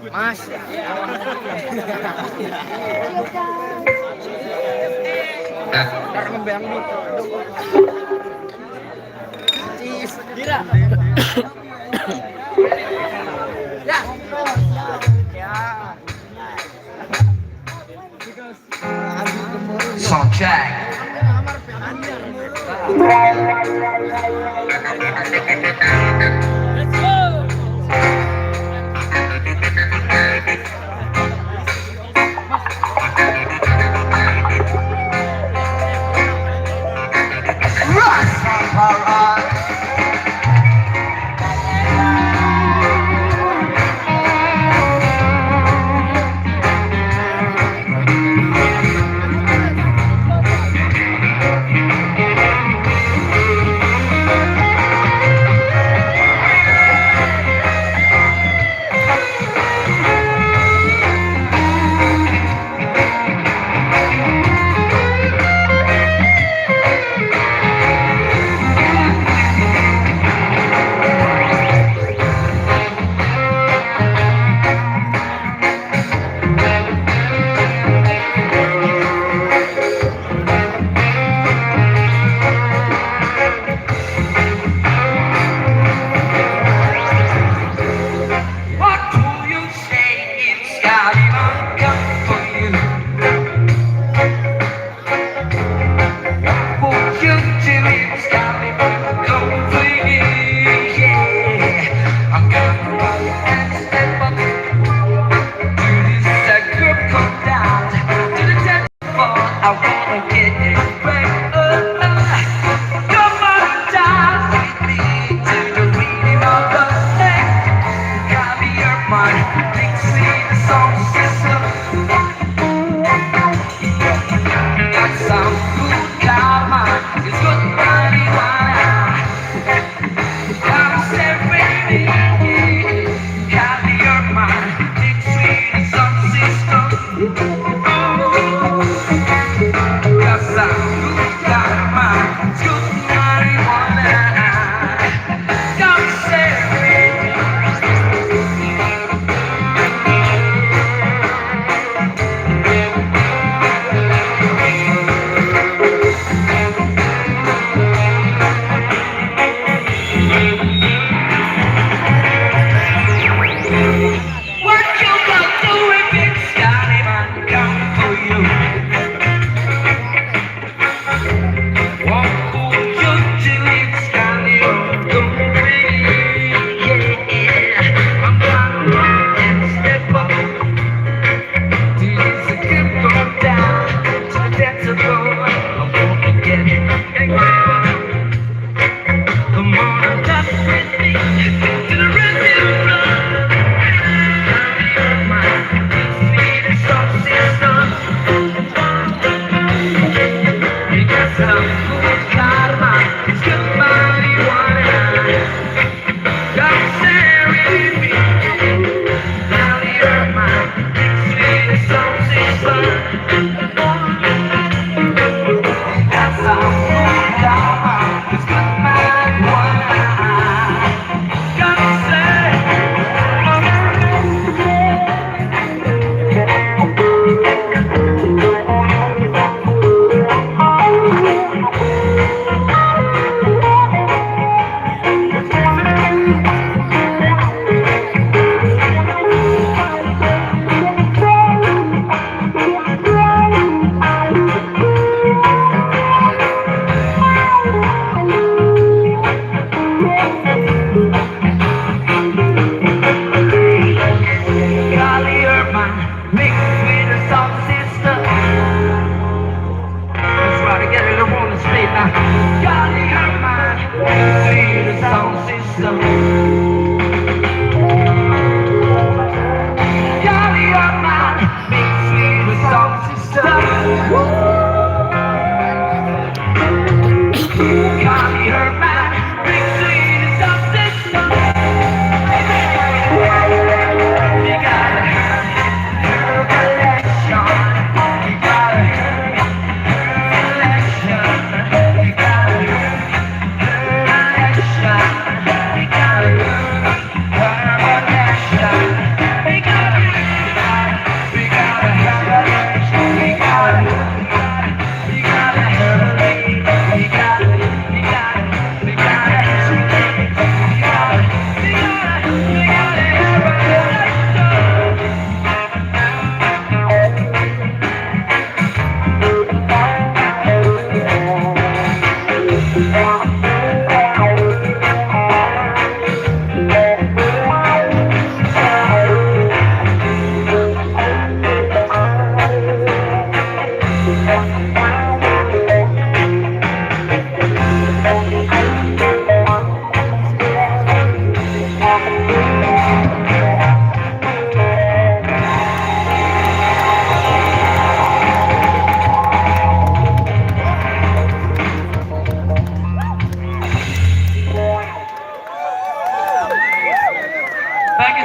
Mas. Karena membayang gitu. Cis. Dira. Ya. Sound check. Let's go. Rastafari. What do you say? It's got come for you. What you do? It's got come for you. Yeah, I'm gonna run and step up to this group, come down to the dance floor. I wanna get it back. Come on, dance with me to the rhythm of the neck. Copy your mind, mix with the sound system. That sounds good, karma is good marijuana. I'm saying, baby, yeah. Copy your mind, mix with the sound system. That sounds good, karma is good marijuana. I'm saying, baby. What you gonna do if it's Scotty man come for you? What would you do if Scotty come for you? Yeah, I'm gonna run and step up to this good go down to the dance floor. I'm gonna get angry. Come on and dance with me to the rhythm of because of good karma, it's good marijuana. Come stay with me, now you're mine. Sweet sound system. That's how good karma, it's good marijuana. Come stay. Cali Urban, mixed with the sound system. That's right, get it up on the street now. Cali Urban, mixed with the sound system. Cali Urban, mixed with the sound system. Cali Urban, mixed with the sound system. You gotta have her collection. You gotta have her collection. You gotta have her collection.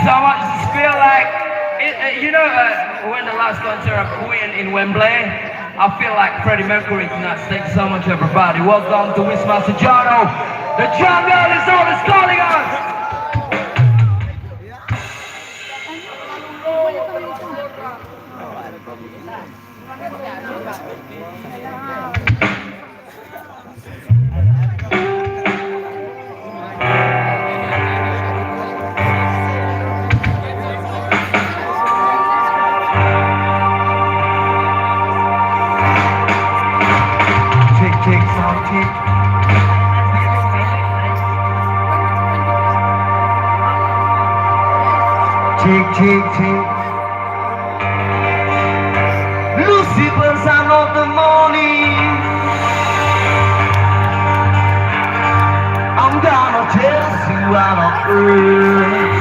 so much. Just feel like, when the last concert of Queen in Wembley, I feel like Freddie Mercury tonight. Thank you so much, everybody. Welcome to Wisma Sejano. The jungle is always calling us. Tick, sound tick. Tick, tick, tick. Lucifer, son of the morning, I'm gonna test you out of earth.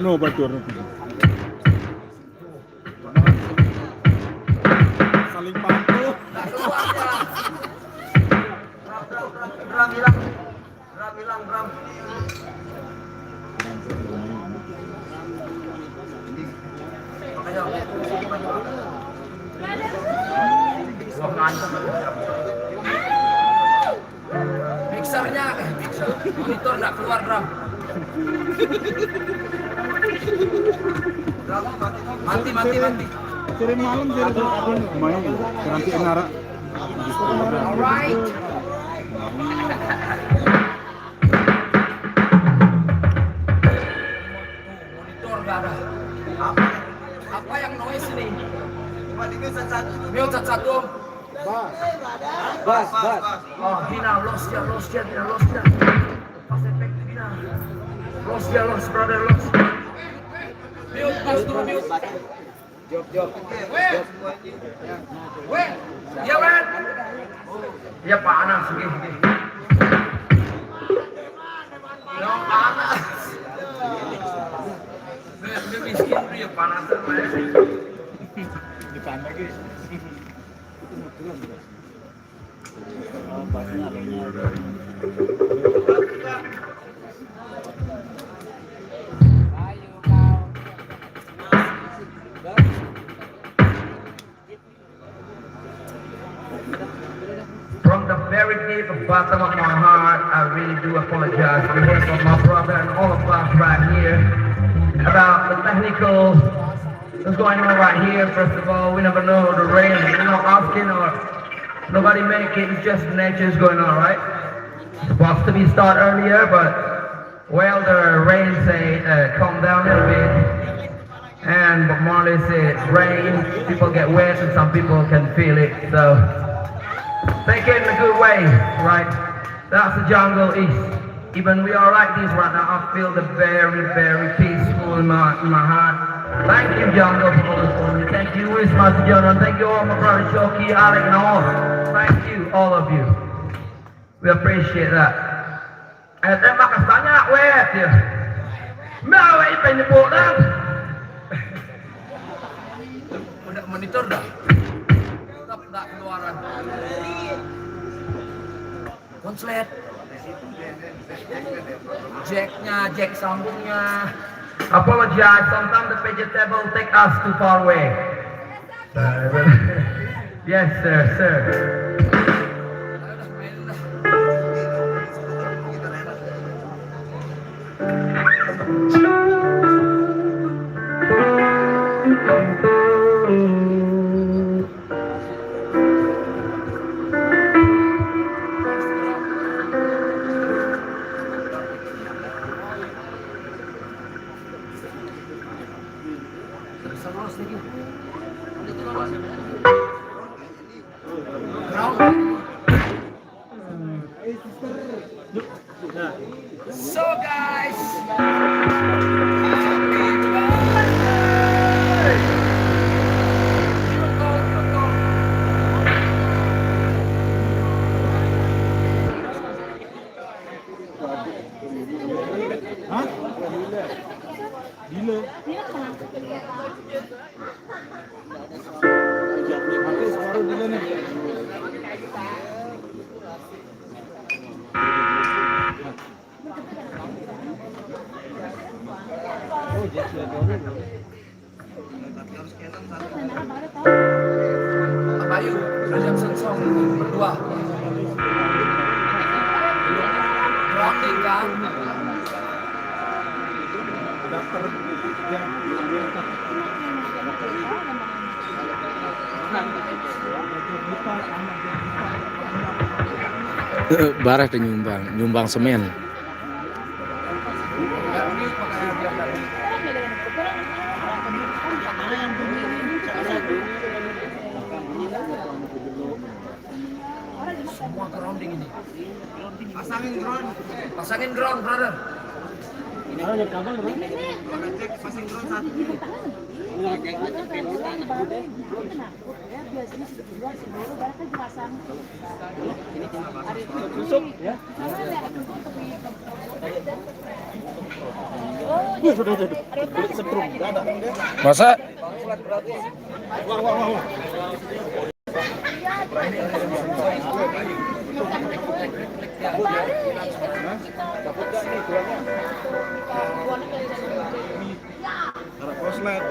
No, batur. Saling patuh. Mixernya, monitor nggak keluar drum. Mati. Kirim malam kirim main nanti nara. Alright. Monitor nggak ada. Apa yang noise ini? Mute satu. Bas. Oh, Dina, lost dia. Pas efek Dina. Lost, brother, lost. Mute, pas dulu mute. Job. Weh, iya kan? Iya panas, gini. Ya panas. Dia miskin tuh ya panasan, weh. Ditambah lagi. From the very deep bottom of my heart, I really do apologize on behalf of my brother and all of us right here about the technical that's going on right here. First of all, we never know the rain, asking or nobody make it. It's just nature's going on, right? Supposed to be start earlier, but well, the rain say calm down a little bit. And Bob Marley said rain, people get wet and some people can feel it. So take it in a good way, right? That's the jungle east. Even we are like this right now, I feel the very, very peaceful in my heart. Thank you, jungle, for all this for me. Thank you, Master John. Thank you all, my brother Shoki, Alec, and all. Thank you, all of you. We appreciate that. Terima kasih banyak, wet ya. Mau ipen pulang. Udah monitor dah. Tetap enggak keluaran. Konslet. Jack sambungnya. Apologize, sometimes the vegetable take us too far away. Yes, sir. So guys, Gila. Bayu, ajak sensong berdua. Grounding kan? Barah nyumbang semen. Semua grounding ini. Pasangin ground, brother. Masa? Harap koslet.